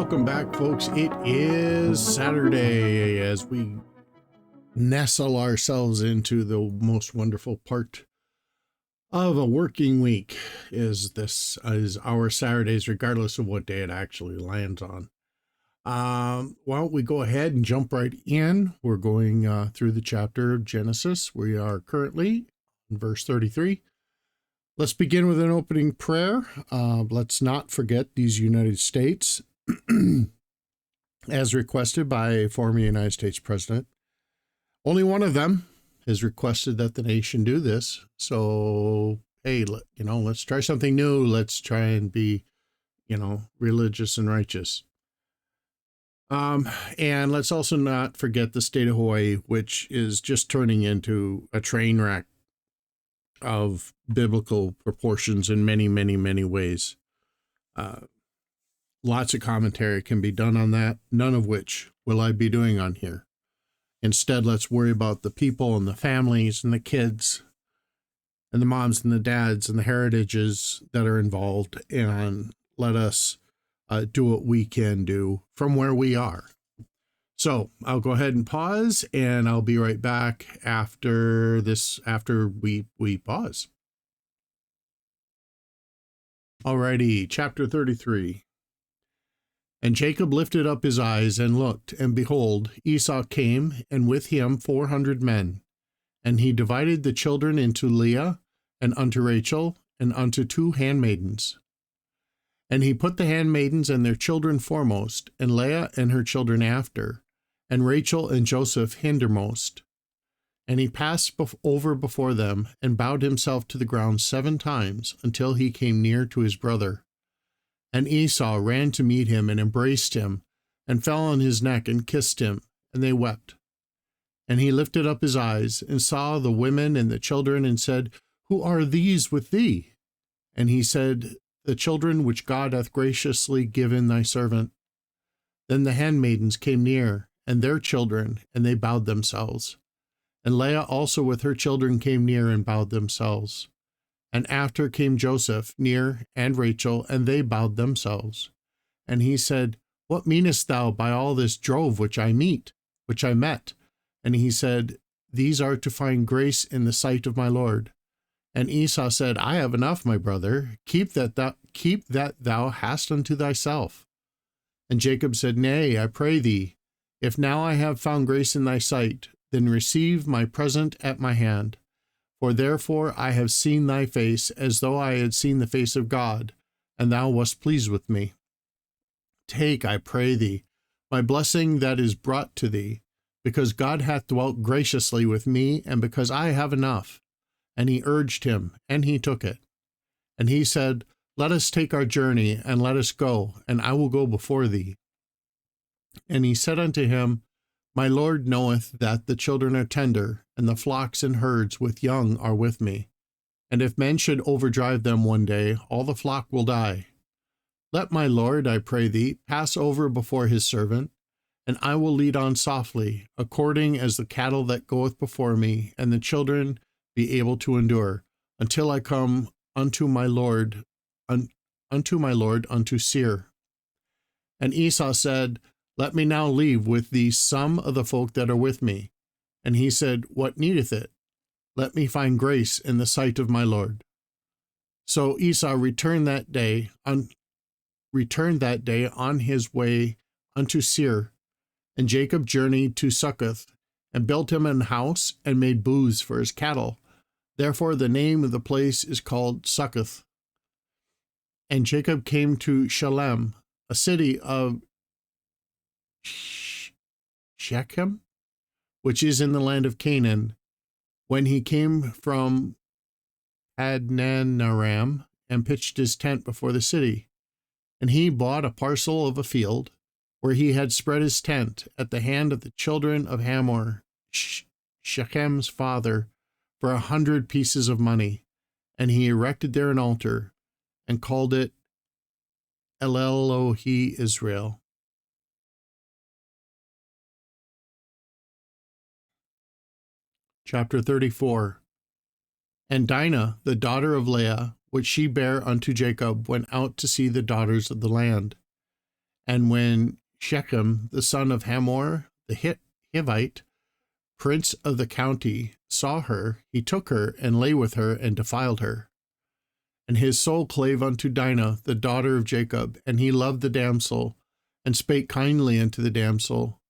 welcome back, folks. It is Saturday as we nestle ourselves into the most wonderful part of a working week. Is our Saturdays, regardless of what day it actually lands on. Why don't we go ahead and jump right in? We're going through the chapter of Genesis. We are currently in verse 33. Let's begin with an opening prayer. Let's not forget these United States, as requested by a former United States president. Only one of them has requested that the nation do this. So, hey, let's try something new. Let's try and be, religious and righteous. And let's also not forget the state of Hawaii, which is just turning into a train wreck of biblical proportions in many, many, many ways. Lots of commentary can be done on that, none of which will I be doing on here. Instead, let's worry about the people and the families and the kids and the moms and the dads and the heritages that are involved, and let us do what we can do from where we are. So I'll go ahead and pause, and I'll be right back after we pause. Alrighty, chapter 33. And Jacob lifted up his eyes and looked, and behold, Esau came, and with him 400 men. And he divided the children into Leah, and unto Rachel, and unto 2 handmaidens. And he put the handmaidens and their children foremost, and Leah and her children after, and Rachel and Joseph hindermost. And he passed over before them, and bowed himself to the ground 7 times, until he came near to his brother. And Esau ran to meet him, and embraced him, and fell on his neck, and kissed him, and they wept. And he lifted up his eyes, and saw the women and the children, and said, Who are these with thee? And he said, The children which God hath graciously given thy servant. Then the handmaidens came near, and their children, and they bowed themselves. And Leah also with her children came near, and bowed themselves. And after came Joseph near, and Rachel, and they bowed themselves. And he said, What meanest thou by all this drove which I met? And he said, These are to find grace in the sight of my Lord. And Esau said, I have enough, my brother. Keep that thou hast unto thyself. And Jacob said, Nay, I pray thee, if now I have found grace in thy sight, then receive my present at my hand. For therefore I have seen thy face, as though I had seen the face of God, and thou wast pleased with me. Take, I pray thee, my blessing that is brought to thee, because God hath dwelt graciously with me, and because I have enough. And he urged him, and he took it. And he said, Let us take our journey, and let us go, and I will go before thee. And he said unto him, My Lord knoweth that the children are tender, and the flocks and herds with young are with me. And if men should overdrive them one day, all the flock will die. Let my Lord, I pray thee, pass over before his servant, and I will lead on softly, according as the cattle that goeth before me, and the children be able to endure, until I come unto my Lord unto Seir. And Esau said, Let me now leave with thee some of the folk that are with me. And he said, What needeth it? Let me find grace in the sight of my Lord. So Esau returned that day on his way unto Seir. And Jacob journeyed to Succoth, and built him an house, and made booths for his cattle. Therefore the name of the place is called Succoth. And Jacob came to Shechem, a city of Shechem, which is in the land of Canaan, when he came from Padanaram, and pitched his tent before the city. And he bought a parcel of a field, where he had spread his tent, at the hand of the children of Hamor, Shechem's father, for 100 pieces of money. And he erected there an altar, and called it El-Elohe Israel. Chapter 34. And Dinah, the daughter of Leah, which she bare unto Jacob, went out to see the daughters of the land. And when Shechem, the son of Hamor, the Hivite, prince of the county, saw her, he took her and lay with her and defiled her. And his soul clave unto Dinah, the daughter of Jacob, and he loved the damsel, and spake kindly unto the damsel.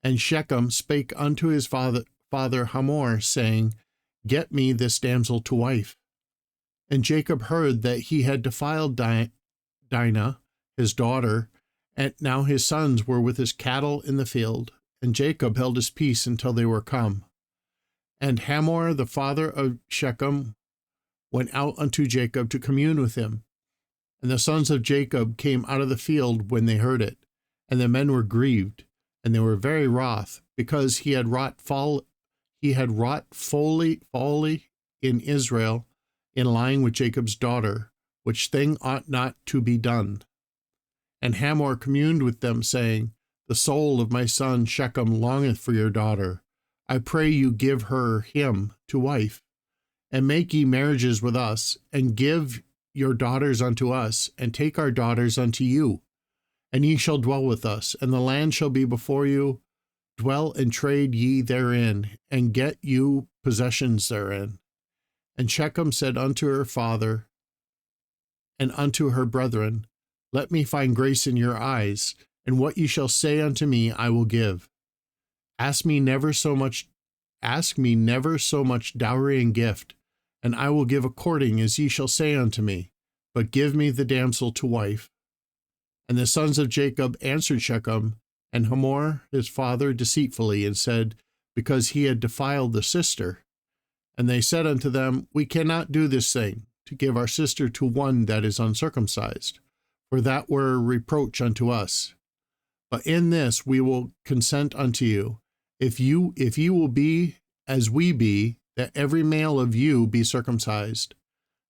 And Shechem spake unto his father Hamor, saying, Get me this damsel to wife. And Jacob heard that he had defiled Dinah, his daughter, and now his sons were with his cattle in the field. And Jacob held his peace until they were come. And Hamor, the father of Shechem, went out unto Jacob to commune with him. And the sons of Jacob came out of the field when they heard it. And the men were grieved, and they were very wroth, because he had wrought folly in Israel, in lying with Jacob's daughter, which thing ought not to be done. And Hamor communed with them, saying, The soul of my son Shechem longeth for your daughter. I pray you give him to wife, and make ye marriages with us, and give your daughters unto us, and take our daughters unto you. And ye shall dwell with us, and the land shall be before you. Dwell and trade ye therein, and get you possessions therein. And Shechem said unto her father and unto her brethren, Let me find grace in your eyes, and what ye shall say unto me I will give. Ask me never so much dowry and gift, and I will give according as ye shall say unto me, but give me the damsel to wife. And the sons of Jacob answered Shechem and Hamor his father deceitfully, and said, Because he had defiled the sister. And they said unto them, We cannot do this thing, to give our sister to one that is uncircumcised, for that were a reproach unto us. But in this we will consent unto you, if you will be as we be, that every male of you be circumcised.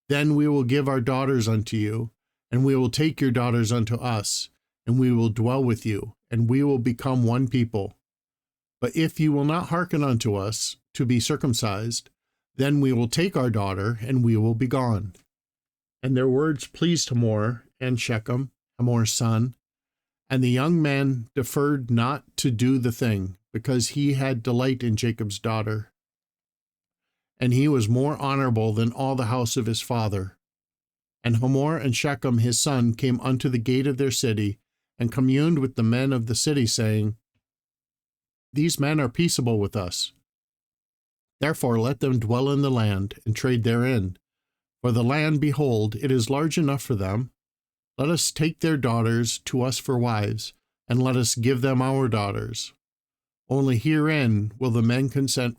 Then we will give our daughters unto you, and we will take your daughters unto us, and we will dwell with you, and we will become one people. But if you will not hearken unto us to be circumcised, then we will take our daughter, and we will be gone. And their words pleased Hamor and Shechem, Hamor's son, and the young man deferred not to do the thing, because he had delight in Jacob's daughter. And he was more honorable than all the house of his father. And Hamor and Shechem his son came unto the gate of their city, and communed with the men of the city, saying, These men are peaceable with us. Therefore let them dwell in the land, and trade therein. For the land, behold, it is large enough for them. Let us take their daughters to us for wives, and let us give them our daughters. Only herein will the men consent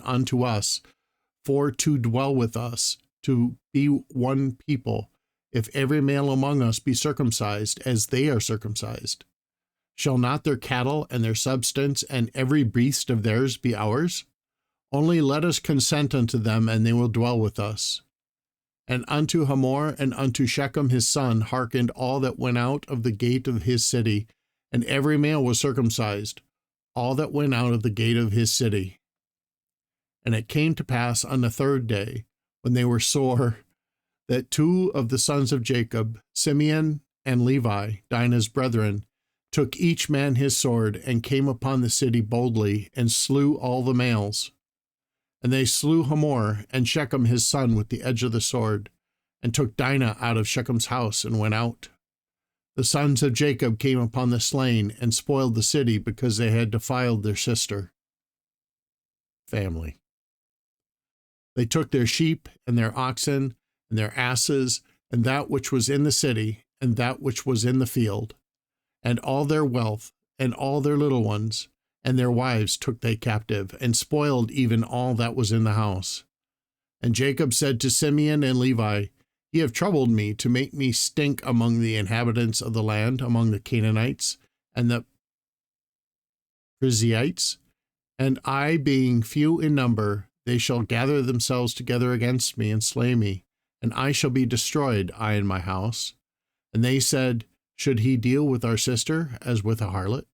unto us, for to dwell with us, to be one people, if every male among us be circumcised, as they are circumcised. Shall not their cattle and their substance and every beast of theirs be ours? Only let us consent unto them, and they will dwell with us. And unto Hamor and unto Shechem his son hearkened all that went out of the gate of his city, and every male was circumcised, all that went out of the gate of his city. And it came to pass on the third day, when they were sore, that two of the sons of Jacob, Simeon and Levi, Dinah's brethren, took each man his sword, and came upon the city boldly, and slew all the males. And they slew Hamor and Shechem his son with the edge of the sword, and took Dinah out of Shechem's house, and went out. The sons of Jacob came upon the slain, and spoiled the city, because they had defiled their sister. Family. They took their sheep, and their oxen, and their asses, and that which was in the city, and that which was in the field, and all their wealth, and all their little ones, and their wives took they captive, and spoiled even all that was in the house. And Jacob said to Simeon and Levi, Ye have troubled me to make me stink among the inhabitants of the land, among the Canaanites and the Perizzites, and I being few in number, they shall gather themselves together against me and slay me, and I shall be destroyed, I and my house. And they said, Should he deal with our sister as with a harlot?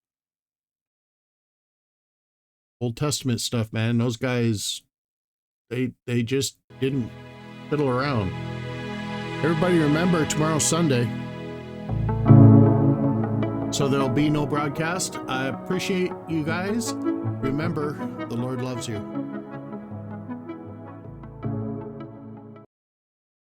Old Testament stuff, man. Those guys, they just didn't fiddle around. Everybody remember, tomorrow's Sunday, so there'll be no broadcast. I appreciate you guys. Remember, the Lord loves you.